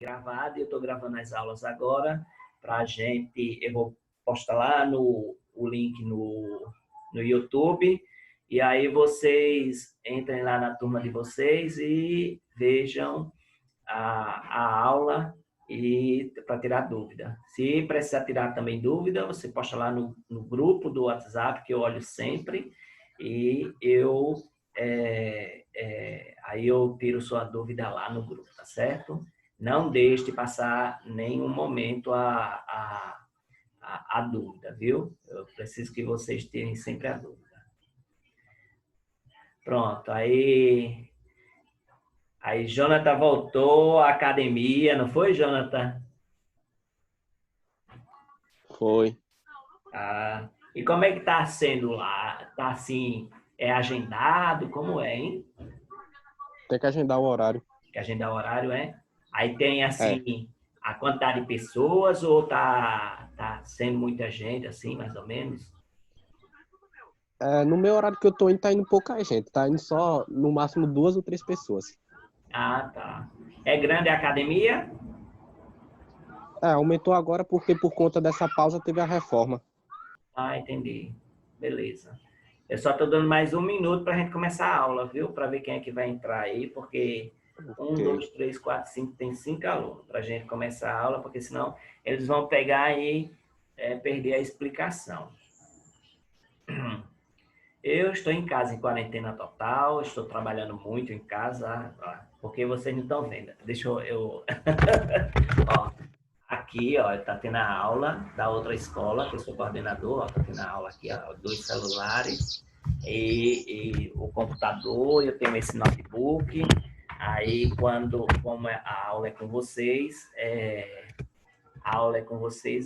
gravado e eu estou gravando as aulas agora para a gente. Eu vou postar lá o link no YouTube e aí vocês entrem lá na turma de vocês e vejam a aula e para tirar dúvida. Se precisar tirar também dúvida, você posta lá no grupo do WhatsApp que eu olho sempre e aí eu tiro sua dúvida lá no grupo, tá certo? Não deixe de passar nenhum momento a dúvida, viu? Eu preciso que vocês tirem sempre a dúvida. Pronto, aí Jonathan voltou à academia, não foi, Jonathan? Foi. Ah, e como é que tá sendo lá? Tá assim, é agendado? Como é, hein? Tem que agendar o horário. Que agendar o horário, é? Aí tem É. assim a quantidade de pessoas ou tá sendo muita gente assim, mais ou menos? No meu horário que eu tô indo, tá indo pouca gente. Tá indo só, no máximo, 2 ou 3 pessoas. Ah, tá. É grande a academia? Aumentou agora porque por conta dessa pausa teve a reforma. Ah, entendi. Beleza. Eu só estou dando mais um minuto para a gente começar a aula, viu? Para ver quem é que vai entrar aí, porque um, Ok. dois, três, quatro, cinco, tem 5 alunos para a gente começar a aula, porque senão eles vão pegar e perder a explicação. Eu estou em casa em quarentena total, estou trabalhando muito em casa, porque vocês não estão vendo. Deixa eu ó, aqui, ó, tá tendo a aula da outra escola, que eu sou coordenador, ó, tá tendo a aula aqui, ó, 2 celulares e o computador, eu tenho esse notebook. Aí, como a aula é com vocês,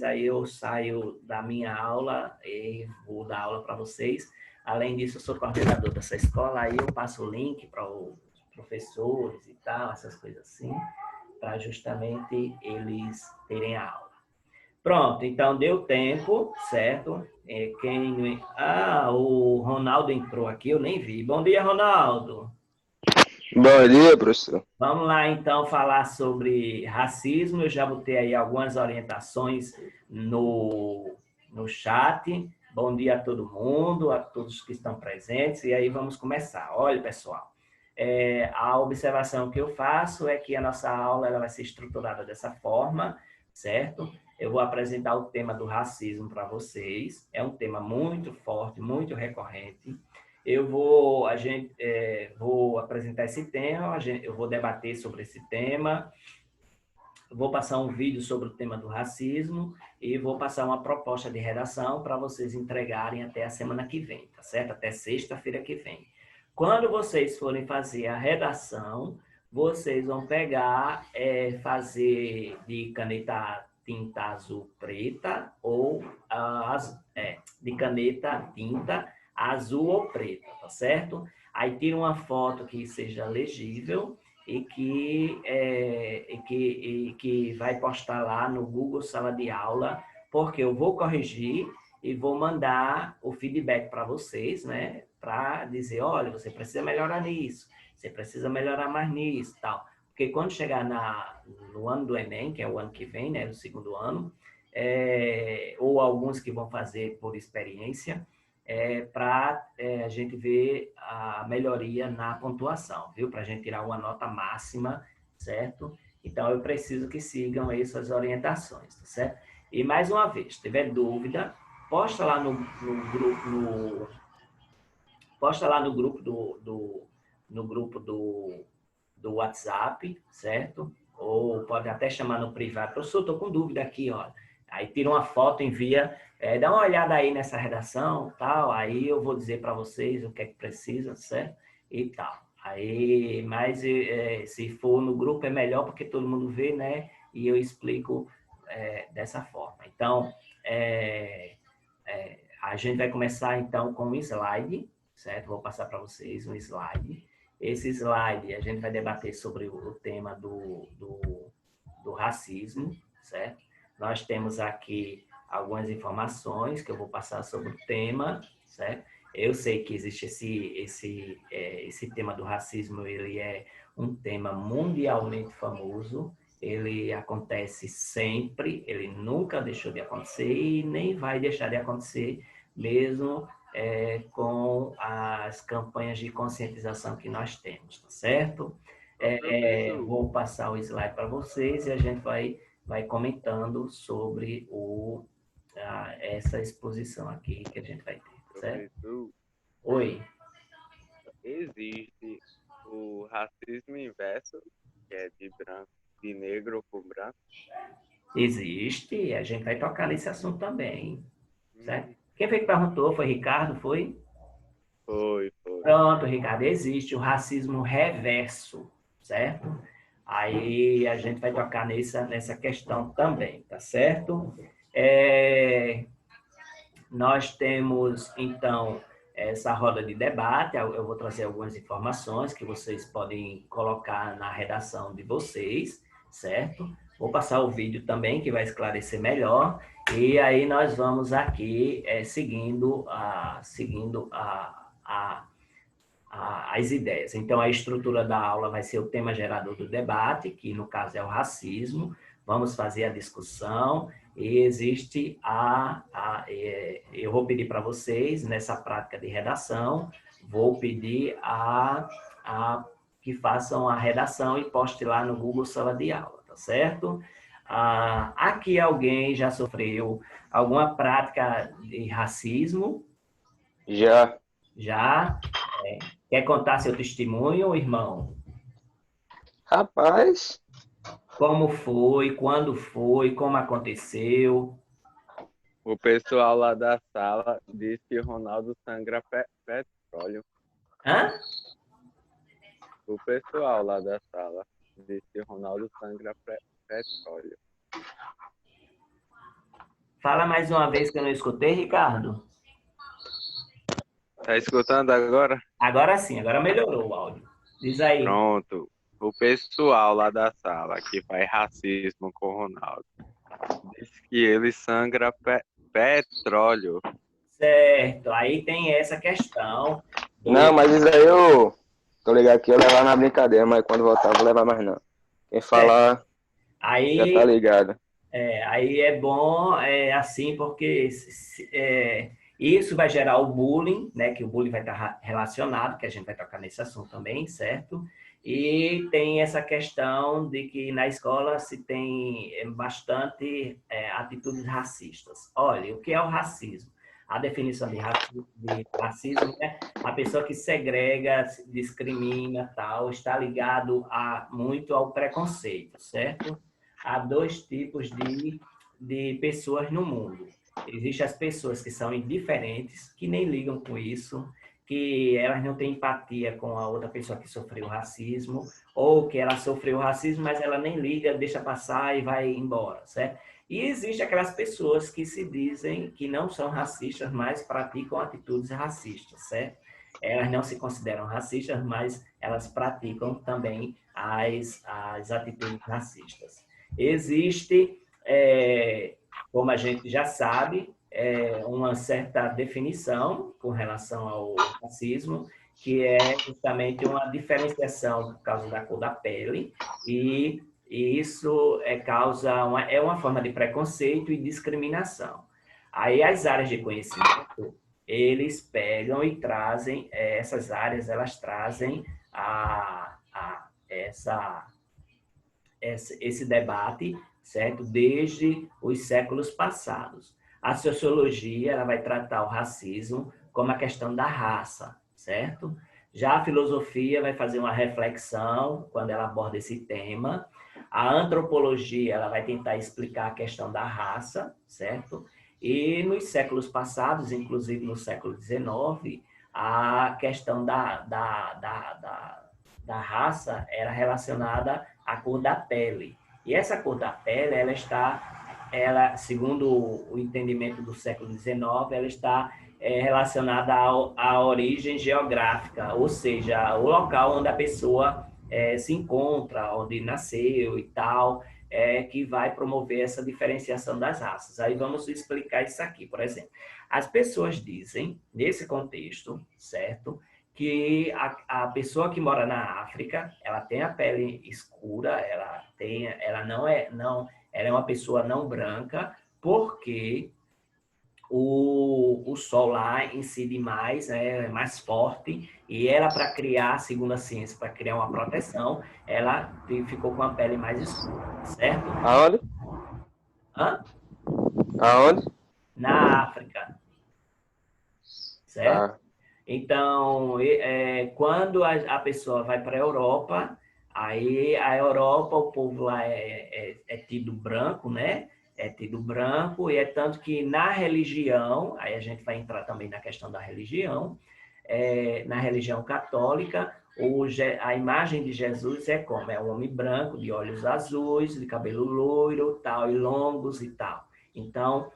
aí eu saio da minha aula e vou dar aula para vocês. Além disso, eu sou coordenador dessa escola, aí eu passo o link para os professores e tal, essas coisas assim, para justamente eles terem a aula. Pronto, então deu tempo, certo? O Ronaldo entrou aqui, eu nem vi. Bom dia, Ronaldo. Bom dia, professor. Vamos lá, então, falar sobre racismo. Eu já botei aí algumas orientações no chat. Bom dia a todo mundo, a todos que estão presentes. E aí vamos começar. Olha, pessoal, a observação que eu faço é que a nossa aula ela vai ser estruturada dessa forma, certo? Eu vou apresentar o tema do racismo para vocês. É um tema muito forte, muito recorrente. Vou apresentar esse tema, eu vou debater sobre esse tema, vou passar um vídeo sobre o tema do racismo e vou passar uma proposta de redação para vocês entregarem até a semana que vem, tá certo? Até sexta-feira que vem. Quando vocês forem fazer a redação, vocês vão pegar, fazer de caneta tinta azul preta ou de caneta tinta azul ou preta, tá certo? Aí tira uma foto que seja legível e que vai postar lá no Google Sala de Aula, porque eu vou corrigir e vou mandar o feedback para vocês, né? Para dizer, olha, você precisa melhorar nisso, você precisa melhorar mais nisso, tal. Porque quando chegar no ano do Enem, que é o ano que vem, né? O segundo ano, ou alguns que vão fazer por experiência, para a gente ver a melhoria na pontuação, viu? Para a gente tirar uma nota máxima, certo? Então, eu preciso que sigam essas orientações, tá certo? E, mais uma vez, se tiver dúvida, posta lá no grupo, posta lá no grupo no grupo do WhatsApp, certo? Ou pode até chamar no privado. Professor, estou com dúvida aqui, ó. Aí tira uma foto, envia, dá uma olhada aí nessa redação, tal. Aí eu vou dizer para vocês o que é que precisa, certo? E tal. Aí, mas se for no grupo é melhor porque todo mundo vê, né? E eu explico dessa forma. Então, a gente vai começar então com um slide, certo? Vou passar para vocês um slide. Esse slide a gente vai debater sobre o tema do racismo, certo? Nós temos aqui algumas informações que eu vou passar sobre o tema, certo? Eu sei que existe esse tema do racismo, ele é um tema mundialmente famoso, ele acontece sempre, ele nunca deixou de acontecer e nem vai deixar de acontecer, mesmo com as campanhas de conscientização que nós temos, tá certo? Professor, Vou passar o slide para vocês e a gente vai comentando sobre essa exposição aqui que a gente vai ter, certo? professor, Oi. existe o racismo inverso, que é de negro com branco. Existe, a gente vai tocar nesse assunto também, certo? Hum, Quem foi que perguntou? Foi Ricardo, foi? Foi. Pronto, Ricardo, existe o racismo reverso, certo? Aí a gente vai tocar nessa questão também, tá certo? Nós temos, então, essa roda de debate. Eu vou trazer algumas informações que vocês podem colocar na redação de vocês, certo? Vou passar o vídeo também, que vai esclarecer melhor. E aí nós vamos aqui seguindo as ideias. Então, a estrutura da aula vai ser o tema gerador do debate, que no caso é o racismo. Vamos fazer a discussão e existe eu vou pedir para vocês, nessa prática de redação, vou pedir que façam a redação e poste lá no Google Sala de Aula, tá certo? Aqui alguém já sofreu alguma prática de racismo? Já. Já? Quer contar seu testemunho, irmão? Rapaz, Como foi, quando foi, como aconteceu? O pessoal lá da sala disse que Ronaldo sangra petróleo. Hã? O pessoal lá da sala disse que Ronaldo sangra petróleo. Fala mais uma vez que eu não escutei, Ricardo. Tá escutando agora? Agora sim, agora melhorou o áudio. Diz aí. Pronto. O pessoal lá da sala que faz racismo com o Ronaldo disse que ele sangra petróleo. Certo, aí tem essa questão. não, mas isso aí eu tô ligado que eu levar na brincadeira, mas quando voltar eu vou levar mais não. Quem falar já tá Aí, ligado. aí é bom assim, porque isso vai gerar o bullying, né? Que o bullying vai estar relacionado, que a gente vai tocar nesse assunto também, certo? E tem essa questão de que na escola se tem bastante atitudes racistas. Olha, o que é o racismo? A definição de racismo é a pessoa que segrega, discrimina, tal, está ligado muito ao preconceito, certo? Há dois tipos de pessoas no mundo. Existem as pessoas que são indiferentes, que nem ligam com isso, que elas não têm empatia com a outra pessoa que sofreu racismo, ou que ela sofreu racismo, mas ela nem liga, deixa passar e vai embora, certo? E existem aquelas pessoas que se dizem que não são racistas, mas praticam atitudes racistas, certo? Elas não se consideram racistas, mas elas praticam também as atitudes racistas. Existe, como a gente já sabe, uma certa definição com relação ao racismo, que é justamente uma diferenciação por causa da cor da pele, e isso é uma forma de preconceito e discriminação. Aí as áreas de conhecimento, eles pegam e trazem, essas áreas, elas trazem esse debate, certo? Desde os séculos passados. A sociologia, ela vai tratar o racismo como a questão da raça, certo? Já a filosofia vai fazer uma reflexão quando ela aborda esse tema. A antropologia, ela vai tentar explicar a questão da raça, certo? E nos séculos passados, inclusive no século XIX, a questão da raça era relacionada à cor da pele. E essa cor da pele, segundo o entendimento do século XIX, ela está relacionada à origem geográfica, ou seja, o local onde a pessoa se encontra, onde nasceu e tal, que vai promover essa diferenciação das raças. Aí vamos explicar isso aqui, por exemplo. As pessoas dizem, nesse contexto, certo, que a pessoa que mora na África, ela tem a pele escura, ela é uma pessoa não branca, porque o sol lá incide mais, né, é mais forte, e ela, para criar, segundo a ciência, para criar uma proteção, ela ficou com a pele mais escura, certo? Aonde? Hã? Aonde? Na África, certo? Tá. Então, quando a pessoa vai para a Europa, aí a Europa, o povo lá é tido branco, né? É tido branco, e é tanto que na religião, aí a gente vai entrar também na questão da religião, na religião católica, a imagem de Jesus é como? É um homem branco, de olhos azuis, de cabelo loiro, tal, e longos e tal. Então,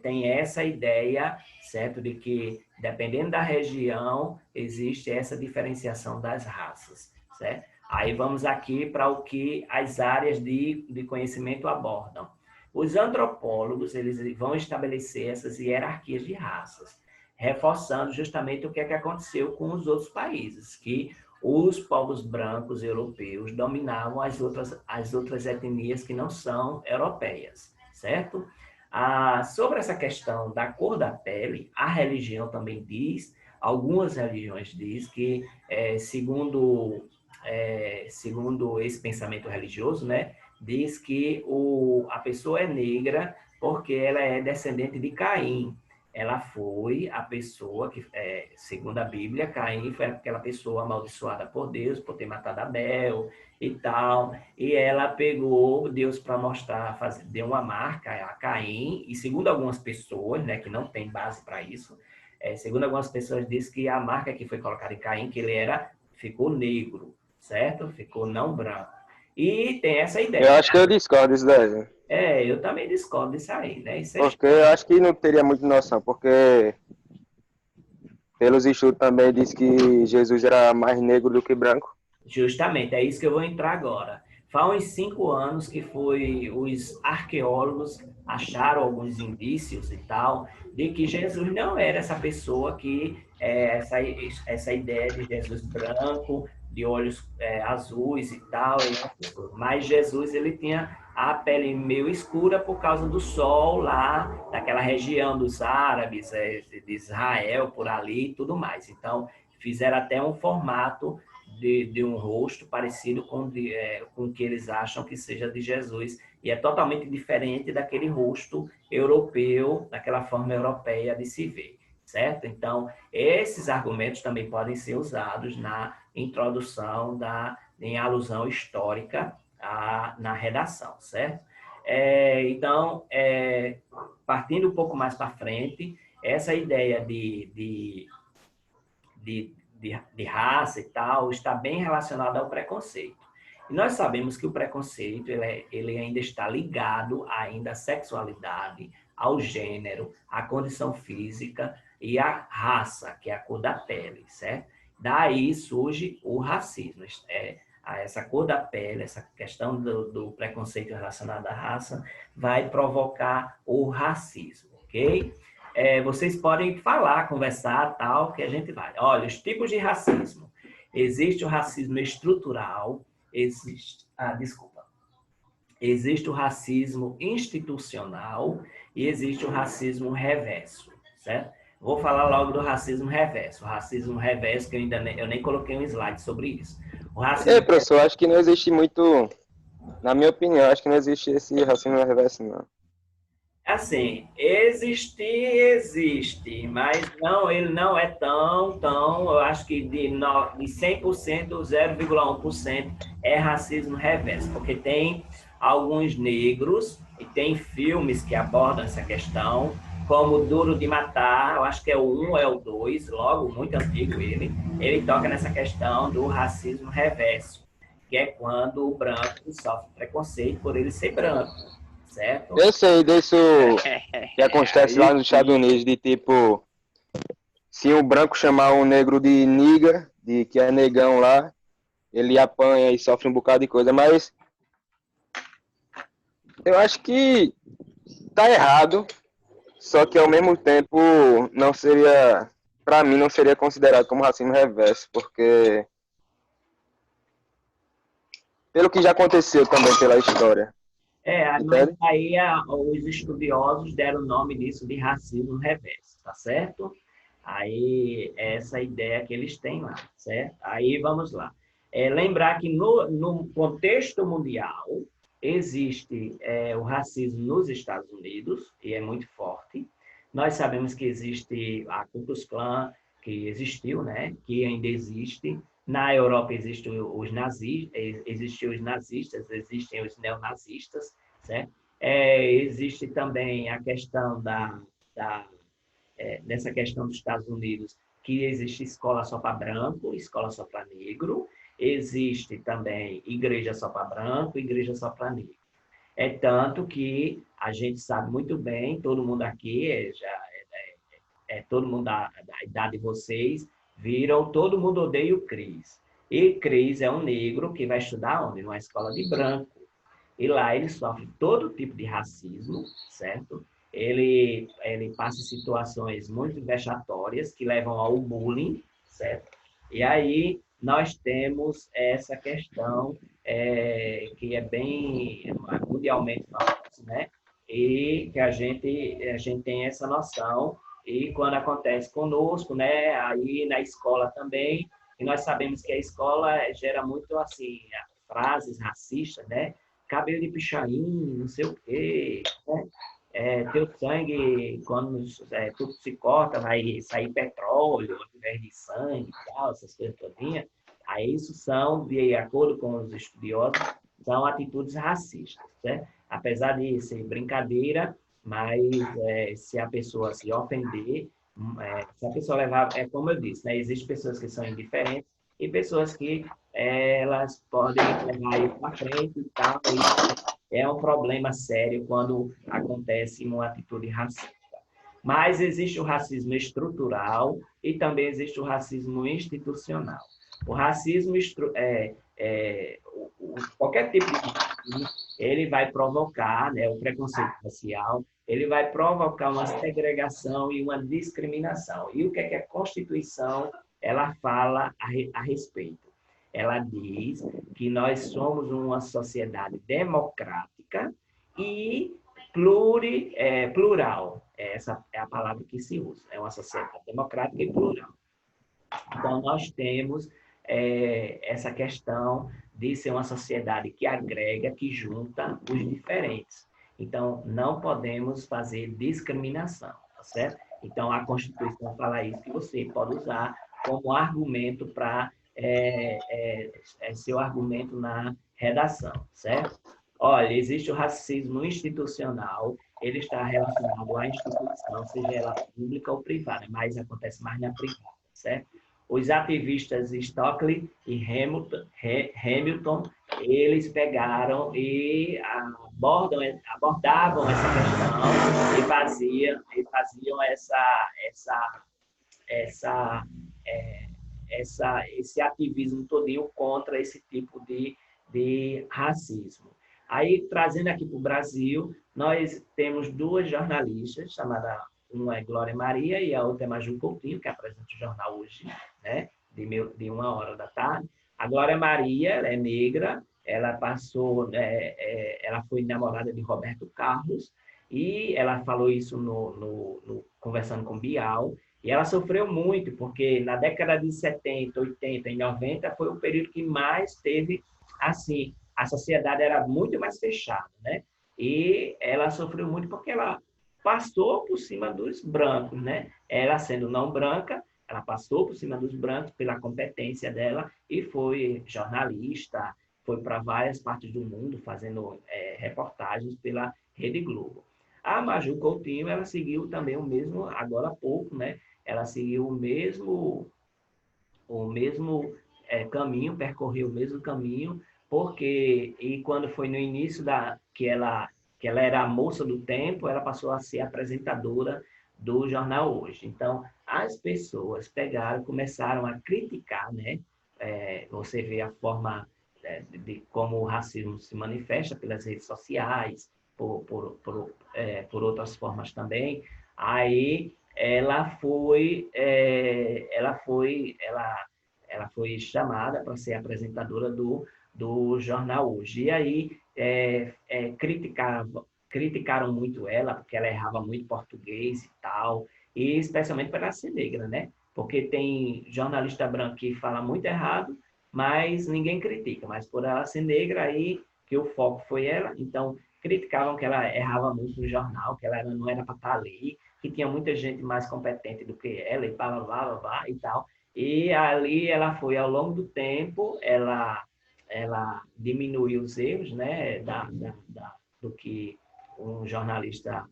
tem essa ideia, certo, de que, dependendo da região, existe essa diferenciação das raças, certo? Aí vamos aqui para o que as áreas de conhecimento abordam. Os antropólogos, eles vão estabelecer essas hierarquias de raças, reforçando justamente o que é que aconteceu com os outros países, que os povos brancos europeus dominavam as outras etnias que não são europeias, certo? Sobre essa questão da cor da pele, a religião também diz, algumas religiões diz que, segundo esse pensamento religioso, né, diz que a pessoa é negra porque ela é descendente de Caim. Ela foi a pessoa que, segundo a Bíblia, Caim foi aquela pessoa amaldiçoada por Deus por ter matado Abel e tal. E ela pegou Deus para mostrar, deu uma marca a Caim, e segundo algumas pessoas, né, que não tem base para isso, segundo algumas pessoas diz que a marca que foi colocada em Caim, que ficou negro, certo? Ficou não branco. E tem essa ideia. Eu acho que eu discordo disso daí. Eu também discordo disso aí, né? Isso Porque eu acho que não teria muita noção, porque pelos estudos também diz que Jesus era mais negro do que branco. Justamente, é isso que eu vou entrar agora. Faz uns 5 anos que os arqueólogos acharam alguns indícios e tal, de que Jesus não era essa pessoa que, essa ideia de Jesus branco, de olhos azuis e tal, mas Jesus, ele tinha a pele meio escura por causa do sol lá, daquela região dos árabes, de Israel, por ali e tudo mais. Então, fizeram até um formato de um rosto parecido com o que eles acham que seja de Jesus, e é totalmente diferente daquele rosto europeu, daquela forma europeia de se ver, certo? Então, esses argumentos também podem ser usados na introdução, em alusão histórica na redação, certo? Então, partindo um pouco mais para frente, essa ideia de raça e tal, está bem relacionado ao preconceito. E nós sabemos que o preconceito ele ainda está ligado ainda à sexualidade, ao gênero, à condição física e à raça, que é a cor da pele, certo? Daí surge o racismo. Essa cor da pele, essa questão do preconceito relacionado à raça, vai provocar o racismo, ok? Vocês podem falar, conversar, tal, que a gente vai. Olha, os tipos de racismo. Existe o racismo estrutural, existe o racismo institucional e existe o racismo reverso, certo? Vou falar logo do racismo reverso. O racismo reverso, que eu nem coloquei um slide sobre isso. O racismo professor, acho que não existe muito, na minha opinião, acho que não existe esse racismo reverso, não. Assim, existe, mas não, ele não é tão, eu acho que de 100%, 0,1% é racismo reverso, porque tem alguns negros e tem filmes que abordam essa questão, como Duro de Matar, eu acho que é o 1 ou é o 2, logo, muito antigo ele toca nessa questão do racismo reverso, que é quando o branco sofre preconceito por ele ser branco. Certo? Eu sei disso que acontece lá nos Estados Unidos, de tipo, se um branco chamar um negro de nigga, de que é negão lá, ele apanha e sofre um bocado de coisa, mas eu acho que tá errado, só que ao mesmo tempo não seria para mim, não seria considerado como racismo reverso, porque pelo que já aconteceu também pela história, Mas entende? aí os estudiosos deram o nome disso de racismo reverso, tá certo? Aí, essa ideia que eles têm lá, certo? Aí, vamos lá. Lembrar que no contexto mundial, existe o racismo nos Estados Unidos, e é muito forte. Nós sabemos que existe a Ku Klux Klan, que existiu, né? Que ainda existe. Na Europa existem os nazistas, existem os neonazistas, certo? Existe também a questão nessa questão dos Estados Unidos, que existe escola só para branco, escola só para negro, existe também igreja só para branco, igreja só para negro. É tanto que a gente sabe muito bem, todo mundo aqui, todo mundo da idade de vocês, viram Todo Mundo Odeia o Chris. E Chris é um negro que vai estudar onde? Numa escola de branco. E lá ele sofre todo tipo de racismo, certo? Ele passa situações muito vexatórias que levam ao bullying, certo? E aí nós temos essa questão que é bem mundialmente falada, né? E que a gente tem essa noção e quando acontece conosco, né? Aí na escola também, e nós sabemos que a escola gera muito assim frases racistas, né? Cabelo de pichain, não sei o quê, né? Teu sangue, quando tudo se corta, vai sair petróleo ao invés de sangue e tal, essas coisas todinhas. Aí isso são, de acordo com os estudiosos, são atitudes racistas, né? Apesar de ser brincadeira, mas se a pessoa se ofender, se a pessoa levar, é como eu disse, né? Existem pessoas que são indiferentes e pessoas que elas podem levar isso para frente e tal, e é um problema sério quando acontece uma atitude racista. Mas existe o racismo estrutural e também existe o racismo institucional. O racismo, qualquer tipo de racismo, ele vai provocar, né, o preconceito racial, ele vai provocar uma segregação e uma discriminação. E o que é que a Constituição ela fala a respeito? Ela diz que nós somos uma sociedade democrática e plural. Essa é a palavra que se usa. É uma sociedade democrática e plural. Então, nós temos essa questão de ser uma sociedade que agrega, que junta os diferentes. Então, não podemos fazer discriminação, tá certo? Então, a Constituição fala isso, que você pode usar como argumento para seu argumento na redação, certo? Olha, existe o racismo institucional, ele está relacionado à instituição, seja ela pública ou privada, mas acontece mais na privada, certo? Os ativistas Stockley e Hamilton, eles pegaram e abordavam essa questão e faziam esse ativismo todinho contra esse tipo de racismo. Aí, trazendo aqui para o Brasil, nós temos duas jornalistas, uma é Glória Maria e a outra é Maju Coutinho, que apresenta o jornal hoje, né, de 1h da tarde. A Glória Maria, ela é negra, ela passou, ela foi namorada de Roberto Carlos, e ela falou isso conversando com Bial, e ela sofreu muito, porque na década de 70, 80 e 90 foi o período que mais teve, assim, a sociedade era muito mais fechada, né? E ela sofreu muito porque ela passou por cima dos brancos, né? Ela sendo não branca, ela passou por cima dos brancos pela competência dela e foi jornalista, foi para várias partes do mundo fazendo reportagens pela Rede Globo. A Maju Coutinho, ela seguiu também o mesmo, agora há pouco, né? Ela seguiu o mesmo caminho, percorreu o mesmo caminho, porque e quando foi no início que ela era a moça do tempo, ela passou a ser apresentadora do jornal Hoje. Então, as pessoas pegaram, começaram a criticar, né? Você vê a forma de como o racismo se manifesta pelas redes sociais, por outras formas também. Aí ela foi chamada para ser apresentadora do jornal Hoje. E aí criticaram muito ela, porque ela errava muito português e tal, e especialmente por ela ser negra, né? Porque tem jornalista branco que fala muito errado, mas ninguém critica. Mas por ela ser negra, aí que o foco foi ela, então criticavam que ela errava muito no jornal, que ela não era para estar ali, que tinha muita gente mais competente do que ela, e blá, blá, blá, blá, e tal. E ali ela foi, ao longo do tempo, ela diminuiu os erros, né, do que um jornalista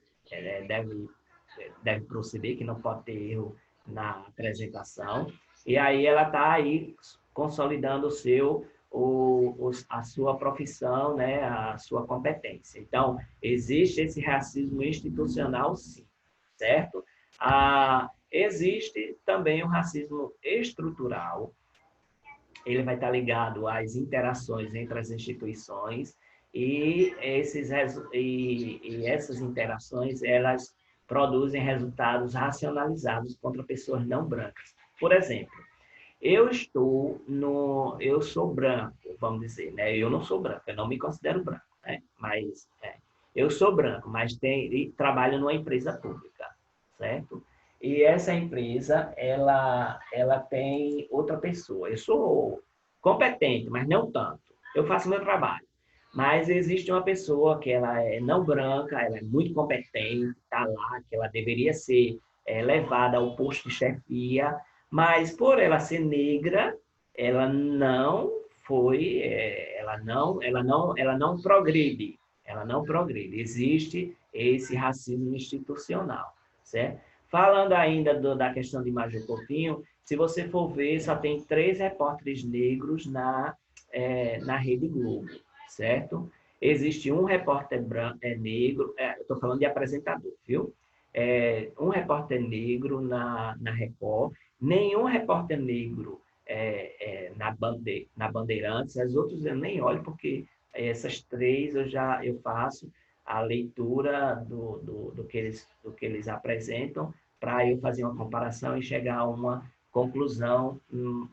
deve proceder, que não pode ter erro na apresentação. E aí ela está aí consolidando a sua profissão, né, a sua competência. Então, existe esse racismo institucional, sim, certo? Existe também o racismo estrutural. Ele vai estar ligado às interações entre as instituições e essas interações, elas produzem resultados racionalizados contra pessoas não brancas. Por exemplo, eu sou branco, vamos dizer, né? Eu não sou branco, eu não me considero branco, né? Mas eu sou branco, mas trabalho numa empresa pública, certo? E essa empresa, ela tem outra pessoa. Eu sou competente, mas não tanto. Eu faço meu trabalho. Mas existe uma pessoa que ela é não branca, ela é muito competente, está lá, que ela deveria ser levada ao posto de chefia, mas por ela ser negra, ela não foi, ela não progride, ela não progride. Existe esse racismo institucional, certo? Falando ainda da questão de Major Coutinho, se você for ver, só tem 3 repórteres negros na Rede Globo, certo? Existe um repórter negro, eu estou falando de apresentador, viu? Um repórter negro na Record, nenhum repórter negro na Bandeirantes, as outras eu nem olho, porque essas 3 eu faço a leitura do que eles apresentam, para eu fazer uma comparação e chegar a uma conclusão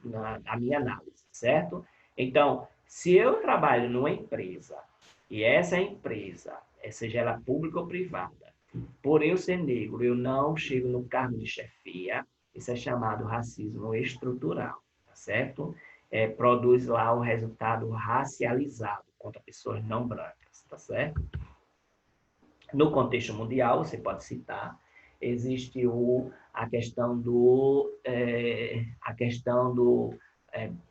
na minha análise, certo? Então, se eu trabalho numa empresa, e essa empresa, seja ela pública ou privada, por eu ser negro, eu não chego no cargo de chefia, isso é chamado racismo estrutural, tá certo? Produz lá o resultado racializado contra pessoas não brancas, tá certo? No contexto mundial, você pode citar, existe a questão do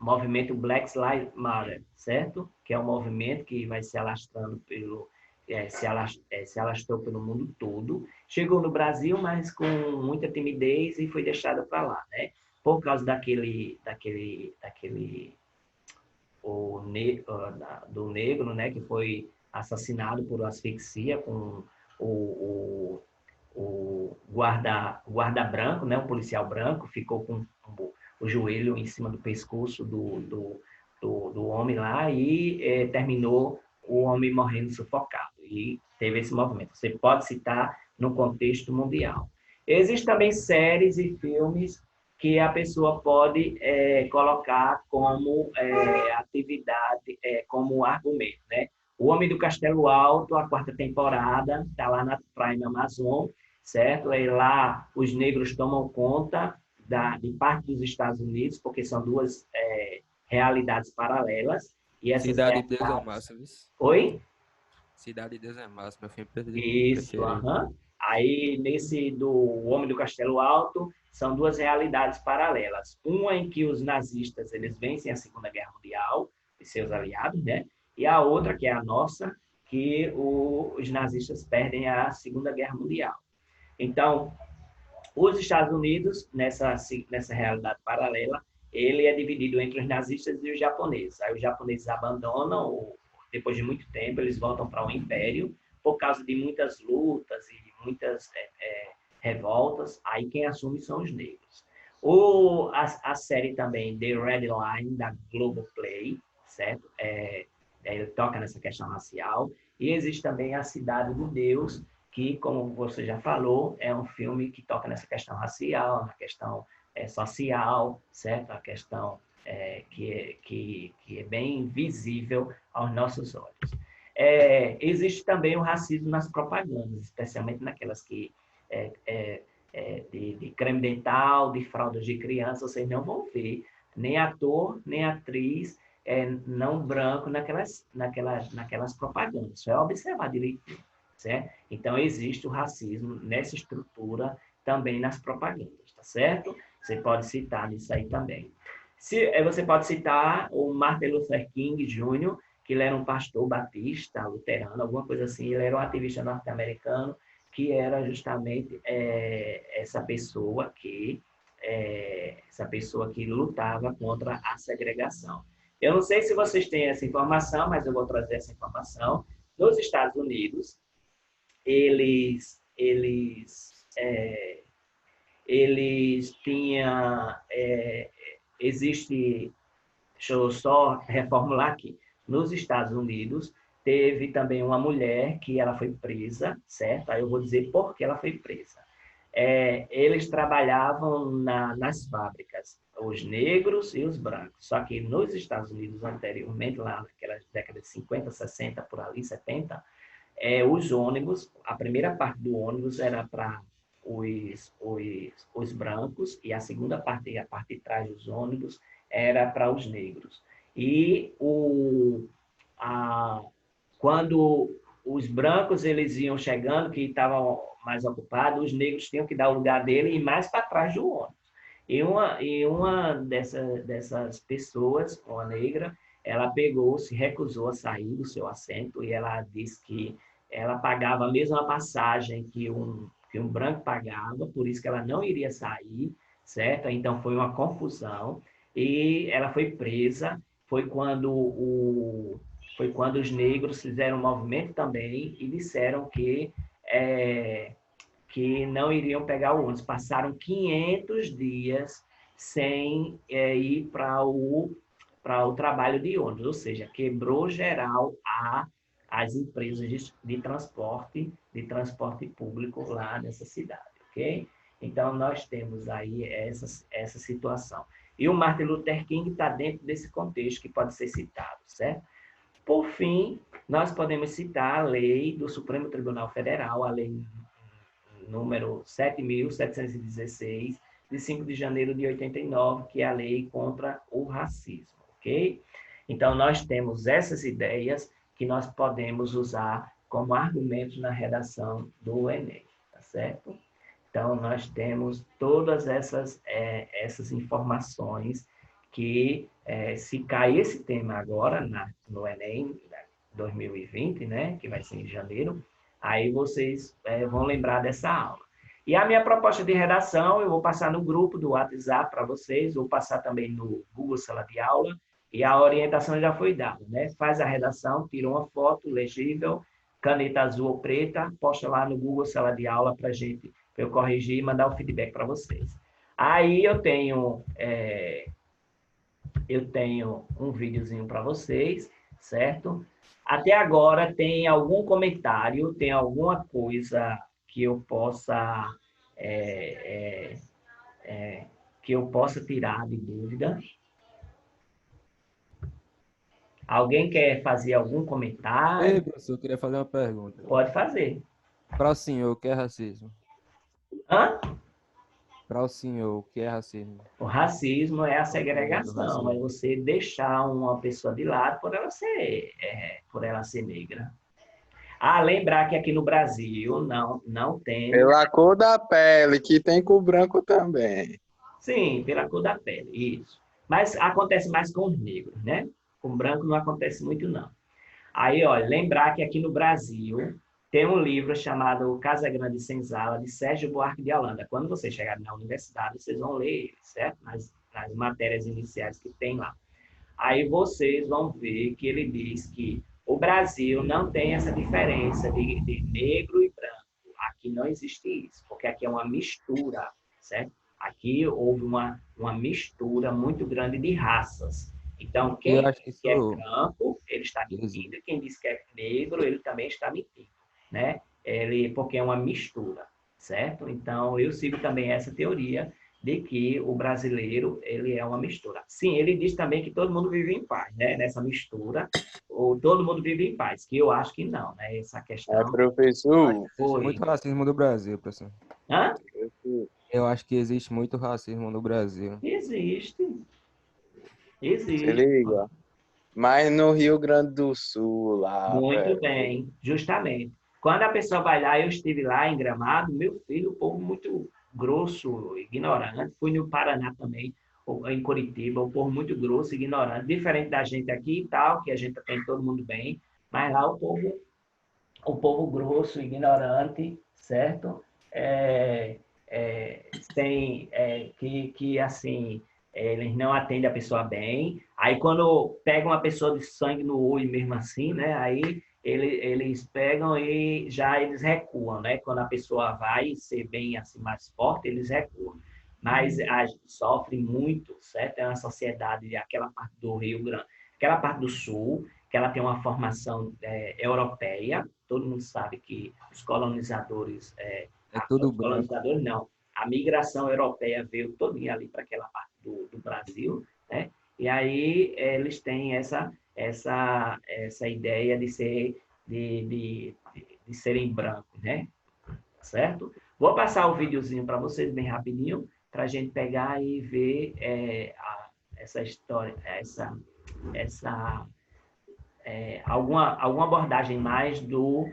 movimento Black Lives Matter, certo? Que é um movimento que vai se alastrando se alastrou pelo mundo todo. Chegou no Brasil, mas com muita timidez e foi deixado para lá, né? Por causa do negro, né, que foi assassinado por asfixia com o guarda branco, né, um policial branco, ficou com o joelho em cima do pescoço do homem lá e terminou o homem morrendo sufocado. E teve esse movimento. Você pode citar no contexto mundial. Existem também séries e filmes que a pessoa pode colocar como atividade, como argumento, né? O Homem do Castelo Alto, a 4ª temporada, está lá na Prime Amazon, certo? E lá os negros tomam conta de parte dos Estados Unidos, porque são 2 realidades paralelas. E essas Cidade de Deus é massa, viu? Oi? Cidade de Deus é massa, meu filme Isso, aham. Aí, nesse do Homem do Castelo Alto, são 2 realidades paralelas. Uma em que os nazistas eles vencem a Segunda Guerra Mundial, e seus aliados, né? E a outra, que é a nossa, que os nazistas perdem a Segunda Guerra Mundial. Então, os Estados Unidos, nessa realidade paralela, ele é dividido entre os nazistas e os japoneses. Aí os japoneses abandonam, depois de muito tempo, eles voltam para o Império, por causa de muitas lutas e muitas revoltas. Aí quem assume são os negros. A série também, The Red Line, da Globoplay, certo? Ele toca nessa questão racial. E existe também a Cidade de Deus, que, como você já falou, é um filme que toca nessa questão racial, na questão social, certo? A questão que é bem visível aos nossos olhos. Existe também o racismo nas propagandas, especialmente naquelas que de creme dental, de fraldas de criança, vocês não vão ver nem ator, nem atriz não branco naquelas propagandas. Só é observar direitinho, certo? Então, existe o racismo nessa estrutura também nas propagandas, tá certo? Você pode citar nisso aí também. Você pode citar o Martin Luther King Jr., que ele era um pastor batista, luterano, alguma coisa assim, ele era um ativista norte-americano, que era justamente essa pessoa que lutava contra a segregação. Eu não sei se vocês têm essa informação, mas eu vou trazer essa informação. Nos Estados Unidos, eles tinham... existe... Deixa eu só reformular aqui. Nos Estados Unidos, teve também uma mulher que ela foi presa, certo? Aí eu vou dizer por que ela foi presa. Eles trabalhavam nas fábricas, os negros e os brancos. Só que nos Estados Unidos, anteriormente, lá naquelas décadas de 50, 60, por ali, 70, os ônibus, a primeira parte do ônibus era para os brancos e a segunda parte, a parte de trás dos ônibus, era para os negros. E quando os brancos eles iam chegando, que estavam mais ocupados, os negros tinham que dar o lugar dele e ir mais para trás do ônibus. E uma dessas pessoas, uma negra, ela se recusou a sair do seu assento e ela disse que ela pagava a mesma passagem que um branco pagava, por isso que ela não iria sair, certo? Então foi uma confusão e ela foi presa. Foi quando os negros fizeram um movimento também e disseram que não iriam pegar o ônibus. Passaram 500 dias sem ir para o trabalho de ônibus, ou seja, quebrou geral as empresas de transporte público lá nessa cidade, ok? Então, nós temos aí essa situação. E o Martin Luther King está dentro desse contexto que pode ser citado, certo? Por fim, nós podemos citar a lei do Supremo Tribunal Federal, a lei número 7.716, de 5 de janeiro de 89, que é a lei contra o racismo, ok? Então, nós temos essas ideias que nós podemos usar como argumentos na redação do Enem, tá certo? Então, nós temos todas essas informações que, se cair esse tema agora no Enem 2020, né, que vai ser em janeiro, aí vocês vão lembrar dessa aula. E a minha proposta de redação, eu vou passar no grupo do WhatsApp para vocês, vou passar também no Google Sala de Aula, e a orientação já foi dada, né? Faz a redação, tira uma foto legível, caneta azul ou preta, posta lá no Google Sala de Aula para eu corrigir e mandar o feedback para vocês. Aí eu tenho um videozinho para vocês, certo? Até agora, tem algum comentário, tem alguma coisa que eu possa tirar de dúvida? Alguém quer fazer algum comentário? Ei, professor, eu queria fazer uma pergunta. Pode fazer. Para o senhor, o que é racismo? Hã? Para o senhor, o que é racismo? O racismo é a segregação, é você deixar uma pessoa de lado por ela ser negra. Lembrar que aqui no Brasil não tem... Pela cor da pele, que tem com o branco também. Sim, pela cor da pele, isso. Mas acontece mais com os negros, né? Com branco não acontece muito, não. Aí, olha, lembrar que aqui no Brasil tem um livro chamado Casa Grande e Senzala, de Sérgio Buarque de Holanda. Quando vocês chegarem na universidade, vocês vão ler ele, certo? Nas matérias iniciais que tem lá. Aí vocês vão ver que ele diz que o Brasil não tem essa diferença de negro e branco. Aqui não existe isso, porque aqui é uma mistura, certo? Aqui houve uma mistura muito grande de raças. Então, quem diz que é branco, ele está mentindo. Quem diz que é negro, ele também está mentindo, né? porque é uma mistura, certo? Então, eu sigo também essa teoria de que o brasileiro, ele é uma mistura. Sim, ele diz também que todo mundo vive em paz, né? Nessa mistura, ou todo mundo vive em paz, que eu acho que não, né? Essa questão Professor, Existe muito racismo no Brasil, professor. Hã? Eu acho que existe muito racismo no Brasil. Existe. se Existe. liga. Mas no Rio Grande do Sul, lá, Muito velho. bem, justamente. Quando a pessoa vai lá, eu estive lá em Gramado, meu filho, o povo muito grosso, ignorante. Fui no Paraná também, em Curitiba, o povo muito grosso, ignorante. Diferente da gente aqui e tal, que a gente tem todo mundo bem, mas lá o povo grosso, ignorante, certo? Tem, que assim, eles não atendem a pessoa bem. Aí, quando pegam uma pessoa de sangue no olho mesmo assim, né? Aí, eles pegam e já eles recuam, né? Quando a pessoa vai ser bem assim, mais forte, eles recuam. Mas a gente sofre muito, certo? É uma sociedade, aquela parte do Rio Grande, aquela parte do Sul, que ela tem uma formação europeia. Todo mundo sabe que os colonizadores, É tudo os branco. colonizadores não, a migração europeia veio todinha ali para aquela parte do Brasil, né? E aí eles têm essa ideia de serem brancos, né? Certo? Vou passar o videozinho para vocês bem rapidinho, para a gente pegar e ver essa história, essa alguma abordagem mais do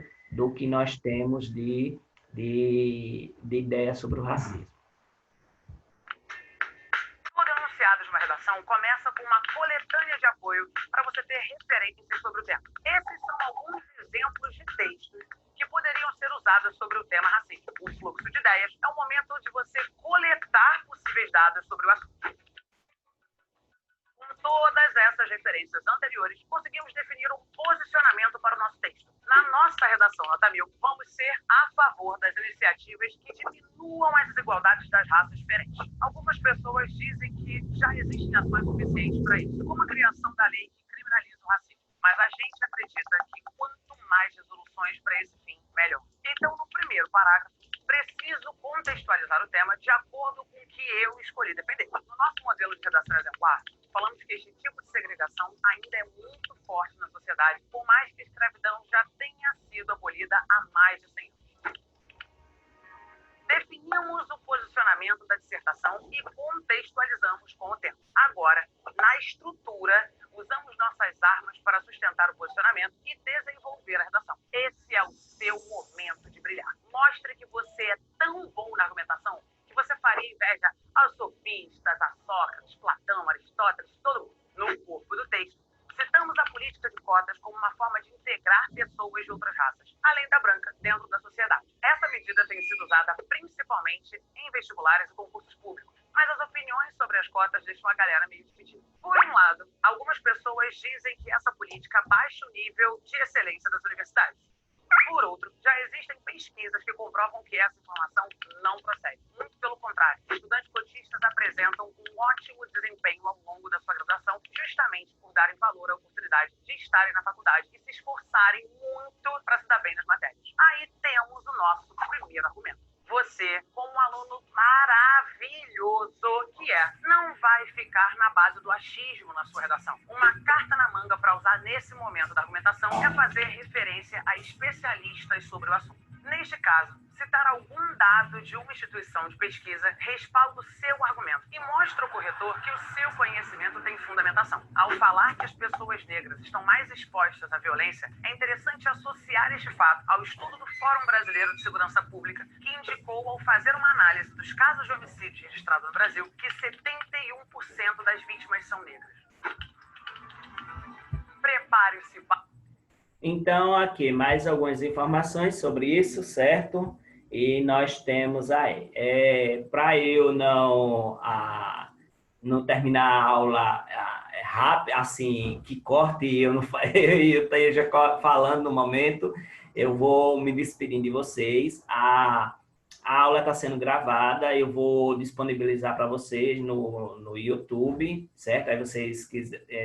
que nós temos de ideia sobre o racismo. Tudo anunciado de uma redação começa com uma coletânea de apoio para você ter referências sobre o tema. Esses são alguns exemplos de textos que poderiam ser usados sobre o tema racismo. O fluxo de ideias é o momento de você coletar possíveis dados sobre o assunto. Com todas essas referências anteriores, conseguimos definir um posicionamento para o nosso texto. Na nossa redação Nota 1000, vamos ser a favor das iniciativas que diminuam as desigualdades das raças diferentes. Algumas pessoas dizem que já existem ações suficientes para isso, como a criação da lei que criminaliza o racismo. Mas a gente acredita que quanto mais resoluções para esse fim, melhor. Então, no primeiro parágrafo, preciso contextualizar o tema de acordo com o que eu escolhi defender. No nosso modelo de redação exemplar, falamos que este tipo de segregação ainda é muito forte na sociedade, por mais que a escravidão já tenha sido abolida há mais de 100 anos. Definimos o posicionamento da dissertação e contextualizamos com o tema. Agora, na estrutura, usamos nossas armas para sustentar o posicionamento e desenvolver a redação. Esse é o seu momento de brilhar. Mostre que você é tão bom na argumentação que você faria inveja aos sofistas, a Sócrates, Platão, Aristóteles, todo mundo. No corpo do texto, citamos a política de cotas como uma forma de integrar pessoas de outras raças, além da branca, dentro da sociedade. Essa medida tem sido usada principalmente em vestibulares e concursos públicos, mas as opiniões sobre as cotas deixam a galera meio dividida. Por um lado, algumas pessoas dizem que essa política baixa o nível de excelência das universidades. Por outro, já existem pesquisas que comprovam que essa informação não procede. Muito pelo contrário, estudantes cotistas apresentam um ótimo desempenho ao longo da sua graduação, justamente por darem valor à oportunidade de estarem na faculdade e se esforçarem muito para se dar bem nas matérias. Aí temos o nosso primeiro argumento. Você, como um aluno maravilhoso que é, não vai ficar na base do achismo na sua redação. Uma carta na manga para usar nesse momento da argumentação é fazer referência a especialistas sobre o assunto. Neste caso, citar algum dado de uma instituição de pesquisa respalda o seu argumento e mostra ao corretor que o seu conhecimento tem fundamentação. Ao falar que as pessoas negras estão mais expostas à violência, é interessante associar este fato ao estudo do Fórum Brasileiro de Segurança Pública, que indicou, ao fazer uma análise dos casos de homicídios registrados no Brasil, que 71% das vítimas são negras. Prepare-se para... Então, aqui mais algumas informações sobre isso, certo? E nós temos aí, para eu não terminar a aula rápido, assim, que corte e eu esteja falando no momento, eu vou me despedindo de vocês. A aula está sendo gravada, eu vou disponibilizar para vocês no YouTube, certo? Aí vocês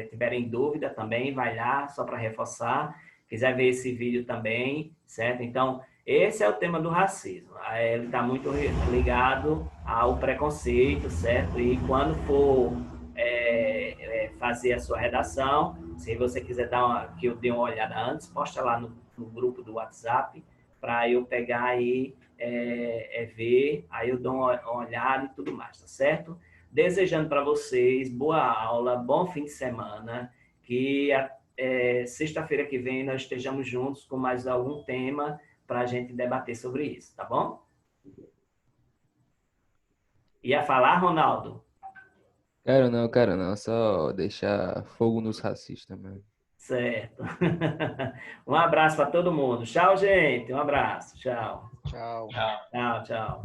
tiverem dúvida também, vai lá, só para reforçar. Quiser ver esse vídeo também, certo? Então, Esse é o tema do racismo. Ele está muito ligado ao preconceito, certo? E quando for fazer a sua redação, se você quiser que eu dê uma olhada antes, posta lá no grupo do WhatsApp para eu pegar e ver, aí eu dou uma olhada e tudo mais, tá certo? Desejando para vocês boa aula, bom fim de semana, que sexta-feira que vem nós estejamos juntos com mais algum tema para a gente debater sobre isso, tá bom? Ia falar, Ronaldo? Quero não, só deixar fogo nos racistas, mano. Certo. Um abraço para todo mundo. Tchau, gente. Um abraço. Tchau. Tchau. Tchau, tchau.